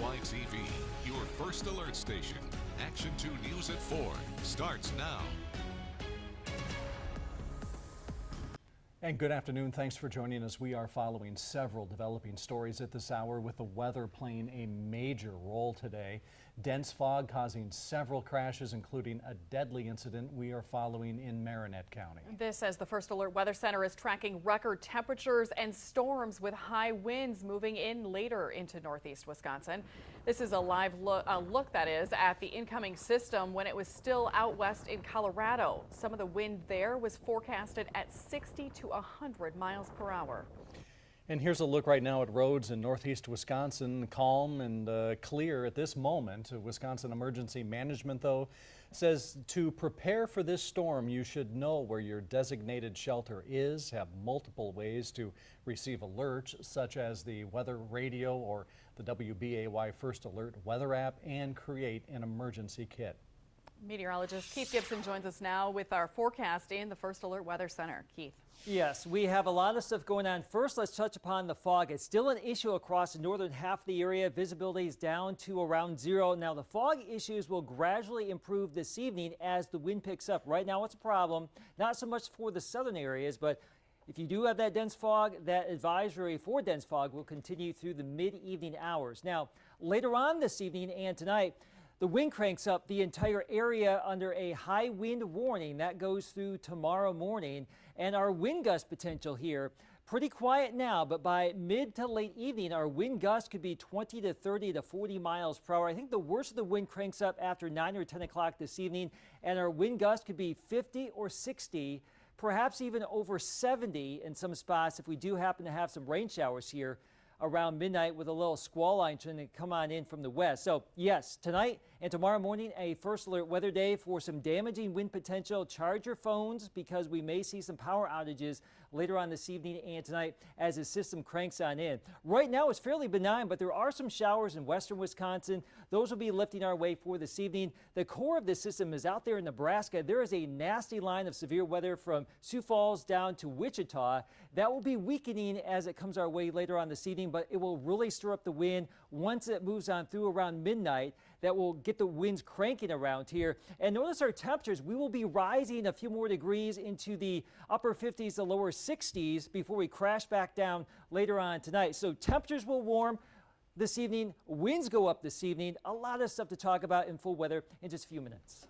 WYTV, your first alert station. Action 2 News at 4 starts now. And good afternoon. Thanks for joining us. We are following several developing stories at this hour, with the weather playing a major role today. Dense fog causing several crashes, including a deadly incident we are following in Marinette County. This as the First Alert Weather Center is tracking record temperatures and storms with high winds moving in later into northeast Wisconsin. This is a live look that is at the incoming system when it was still out west in Colorado. Some of the wind there was forecasted at 60 to 100 miles per hour. And here's a look right now at roads in northeast Wisconsin. Calm and clear at this moment. Wisconsin Emergency Management, though, says to prepare for this storm, you should know where your designated shelter is, have multiple ways to receive alerts, such as the weather radio or the WBAY First Alert weather app, and create an emergency kit. Meteorologist Keith Gibson joins us now with our forecast in the First Alert Weather Center. Keith. Yes, we have a lot of stuff going on. First, let's touch upon the fog. It's still an issue across the northern half of the area. Visibility is down to around 0. Now, the fog issues will gradually improve this evening as the wind picks up. Right now, it's a problem, not so much for the southern areas, but if you do have that dense fog, that advisory for dense fog will continue through the mid-evening hours. Now, later on this evening and tonight, the wind cranks up the entire area under a high wind warning that goes through tomorrow morning. And our wind gust potential here, pretty quiet now, but by mid to late evening, our wind gust could be 20 to 30 to 40 miles per hour. I think the worst of the wind cranks up after 9 or 10 o'clock this evening, and our wind gust could be 50 or 60, perhaps even over 70 in some spots if we do happen to have some rain showers here around midnight, with a little squall line trying to come on in from the west. So yes, tonight and tomorrow morning, a first alert weather day for some damaging wind potential. Charge your phones because we may see some power outages later on this evening and tonight as the system cranks on in. Right now it's fairly benign, but there are some showers in western Wisconsin. Those will be lifting our way for this evening. The core of this system is out there in Nebraska. There is a nasty line of severe weather from Sioux Falls down to Wichita. That will be weakening as it comes our way later on this evening, but it will really stir up the wind once it moves on through around midnight. That will get the winds cranking around here. And notice our temperatures. We will be rising a few more degrees into the upper 50s to lower 60s before we crash back down later on tonight. So temperatures will warm this evening. Winds go up this evening. A lot of stuff to talk about in full weather in just a few minutes.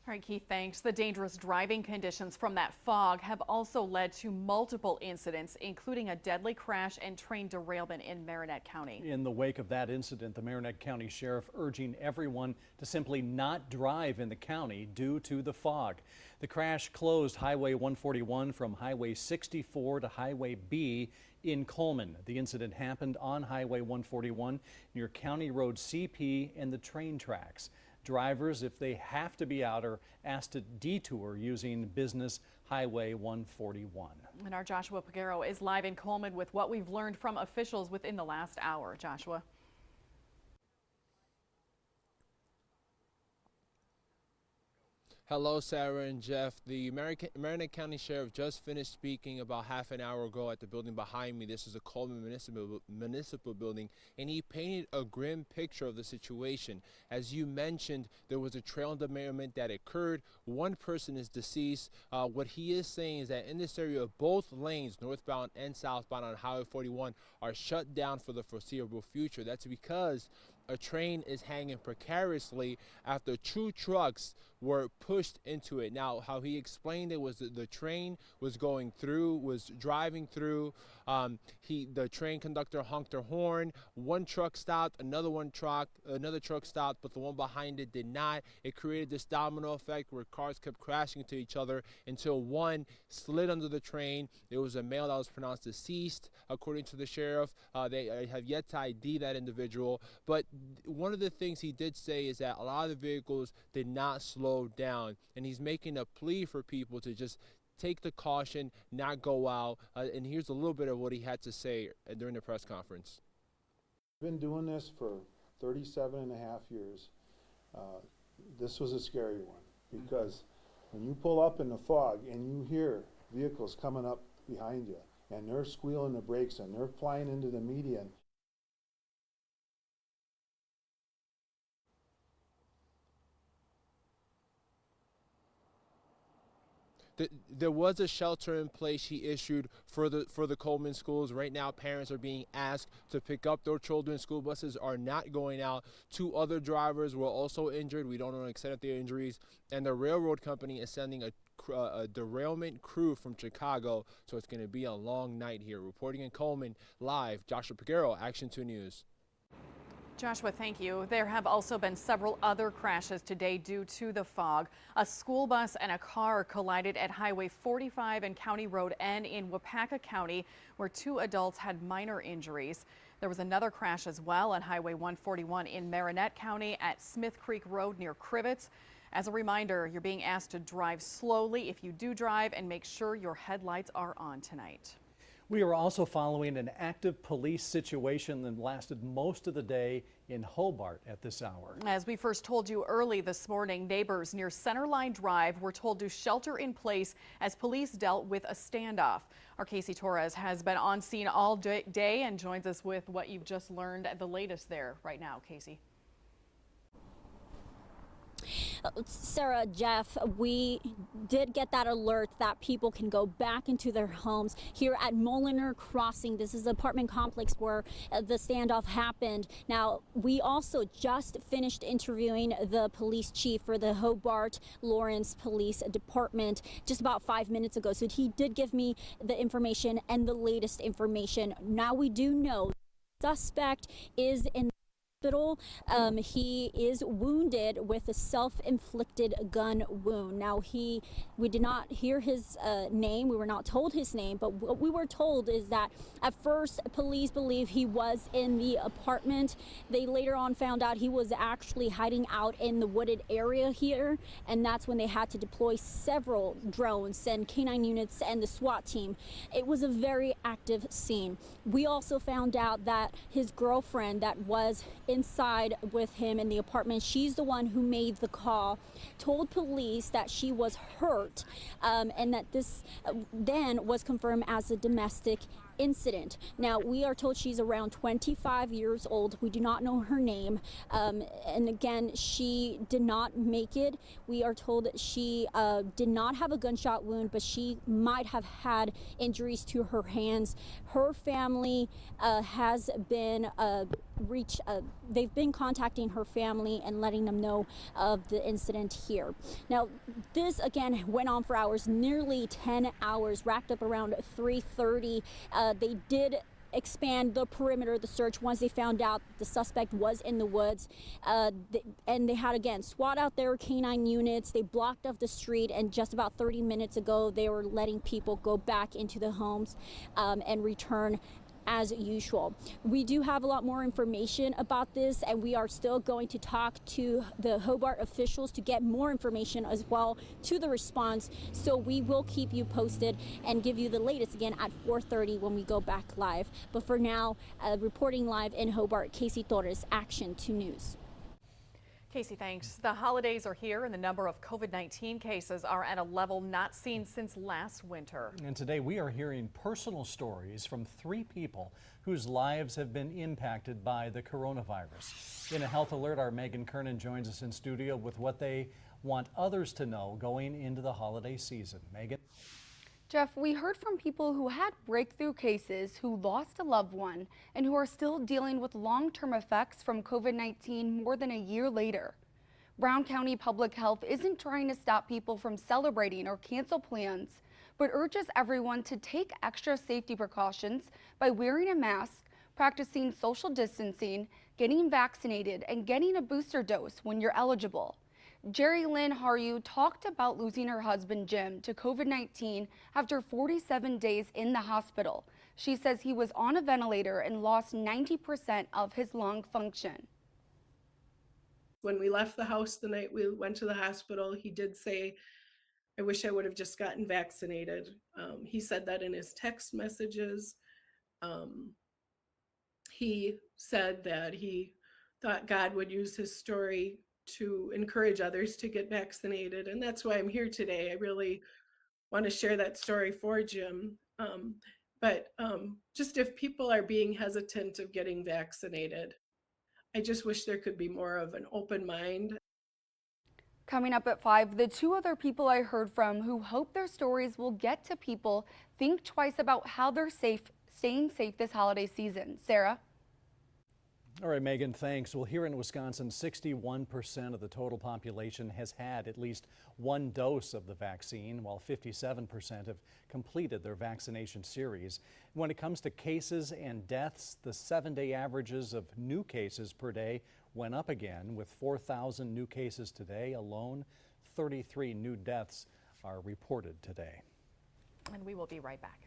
All right, Keith, thanks. The dangerous driving conditions from that fog have also led to multiple incidents, including a deadly crash and train derailment in Marinette County. In the wake of that incident, the Marinette County Sheriff urging everyone to simply not drive in the county due to the fog. The crash closed Highway 141 from Highway 64 to Highway B in Coleman. The incident happened on Highway 141 near County Road CP and the train tracks. Drivers, if they have to be out, are asked to detour using Business Highway 141. And our Joshua Pagero is live in Coleman with what we've learned from officials within the last hour. Joshua. Hello, Sarah and Jeff. The Marinette County Sheriff just finished speaking about half an hour ago at the building behind me. This is a Coleman Municipal building, and he painted a grim picture of the situation. As you mentioned, there was a trail derailment that occurred. One person is deceased. What he is saying is that in this area, both lanes, northbound and southbound on Highway 41, are shut down for the foreseeable future. That's because a train is hanging precariously after 2 trucks were pushed into it. Now, how he explained it was that the train was driving through. The train conductor honked her horn. One truck stopped, another truck stopped, but the one behind it did not. It created this domino effect where cars kept crashing into each other until one slid under the train. There was a male that was pronounced deceased, according to the sheriff. They have yet to ID that individual, but one of the things he did say is that a lot of the vehicles did not slow down, and he's making a plea for people to just take the caution, not go out. And here's a little bit of what he had to say during the press conference. I've been doing this for 37 and a half years. This was a scary one because when you pull up in the fog and you hear vehicles coming up behind you and they're squealing the brakes and they're flying into the median, There was a shelter in place he issued for the Coleman schools. Right now, parents are being asked to pick up their children. School buses are not going out. 2 other drivers were also injured. We don't know the extent of their injuries. And the railroad company is sending a derailment crew from Chicago, so it's going to be a long night here. Reporting in Coleman, live, Joshua Piguero, Action 2 News. Joshua, thank you. There have also been several other crashes today due to the fog. A school bus and a car collided at Highway 45 and County Road N in Wapaka County, where 2 adults had minor injuries. There was another crash as well on Highway 141 in Marinette County at Smith Creek Road near Crivets. As a reminder, you're being asked to drive slowly if you do drive, and make sure your headlights are on tonight. We are also following an active police situation that lasted most of the day in Hobart at this hour. As we first told you early this morning, neighbors near Centerline Drive were told to shelter in place as police dealt with a standoff. Our Casey Torres has been on scene all day and joins us with what you've just learned, the latest there right now. Casey. Sarah, Jeff, we did get that alert that people can go back into their homes here at Mulliner Crossing. This is the apartment complex where the standoff happened. Now, we also just finished interviewing the police chief for the Hobart Lawrence Police Department just about 5 minutes ago. So he did give me the information and the latest information. Now we do know the suspect is in hospital. He is wounded with a self-inflicted gun wound. Now, we did not hear his name. We were not told his name, but what we were told is that at first police believe he was in the apartment. They later on found out he was actually hiding out in the wooded area here, and that's when they had to deploy several drones and canine units and the SWAT team. It was a very active scene. We also found out that his girlfriend that was inside with him in the apartment, she's the one who made the call, told police that she was hurt, and that this then was confirmed as a domestic incident. Now, we are told she's around 25 years old. We do not know her name. And again, she did not make it. We are told that she did not have a gunshot wound, but she might have had injuries to her hands. Her family has been they've been contacting her family and letting them know of the incident here. Now, this again went on for hours, nearly 10 hours, wrapped up around 3:30. They did expand the perimeter of the search once they found out the suspect was in the woods. And they had, again, SWAT out there, canine units. They blocked off the street, and just about 30 minutes ago, they were letting people go back into the homes and return as usual. We do have a lot more information about this, and we are still going to talk to the Hobart officials to get more information as well to the response. So we will keep you posted and give you the latest again at 4:30 when we go back live. But for now, reporting live in Hobart, Casey Torres, Action 2 News. Casey, thanks. The holidays are here and the number of COVID-19 cases are at a level not seen since last winter. And today we are hearing personal stories from 3 people whose lives have been impacted by the coronavirus. In a health alert, our Megan Kernan joins us in studio with what they want others to know going into the holiday season. Megan? Jeff, we heard from people who had breakthrough cases, who lost a loved one, and who are still dealing with long-term effects from COVID-19 more than a year later. Brown County Public Health isn't trying to stop people from celebrating or cancel plans, but urges everyone to take extra safety precautions by wearing a mask, practicing social distancing, getting vaccinated, and getting a booster dose when you're eligible. Jerry Lynn Haryu talked about losing her husband Jim to COVID-19 after 47 days in the hospital. She says he was on a ventilator and lost 90% of his lung function. When we left the house the night we went to the hospital, he did say, "I wish I would have just gotten vaccinated." He said that in his text messages. He said that he thought God would use his story to encourage others to get vaccinated. And that's why I'm here today. I really want to share that story for Jim. But just if people are being hesitant of getting vaccinated, I just wish there could be more of an open mind. Coming up at 5, the 2 other people I heard from who hope their stories will get to people think twice about how they're staying safe this holiday season. Sarah? All right, Megan, thanks. Well, here in Wisconsin, 61% of the total population has had at least one dose of the vaccine, while 57% have completed their vaccination series. When it comes to cases and deaths, the 7-day averages of new cases per day went up again, with 4,000 new cases today alone. 33 new deaths are reported today. And we will be right back.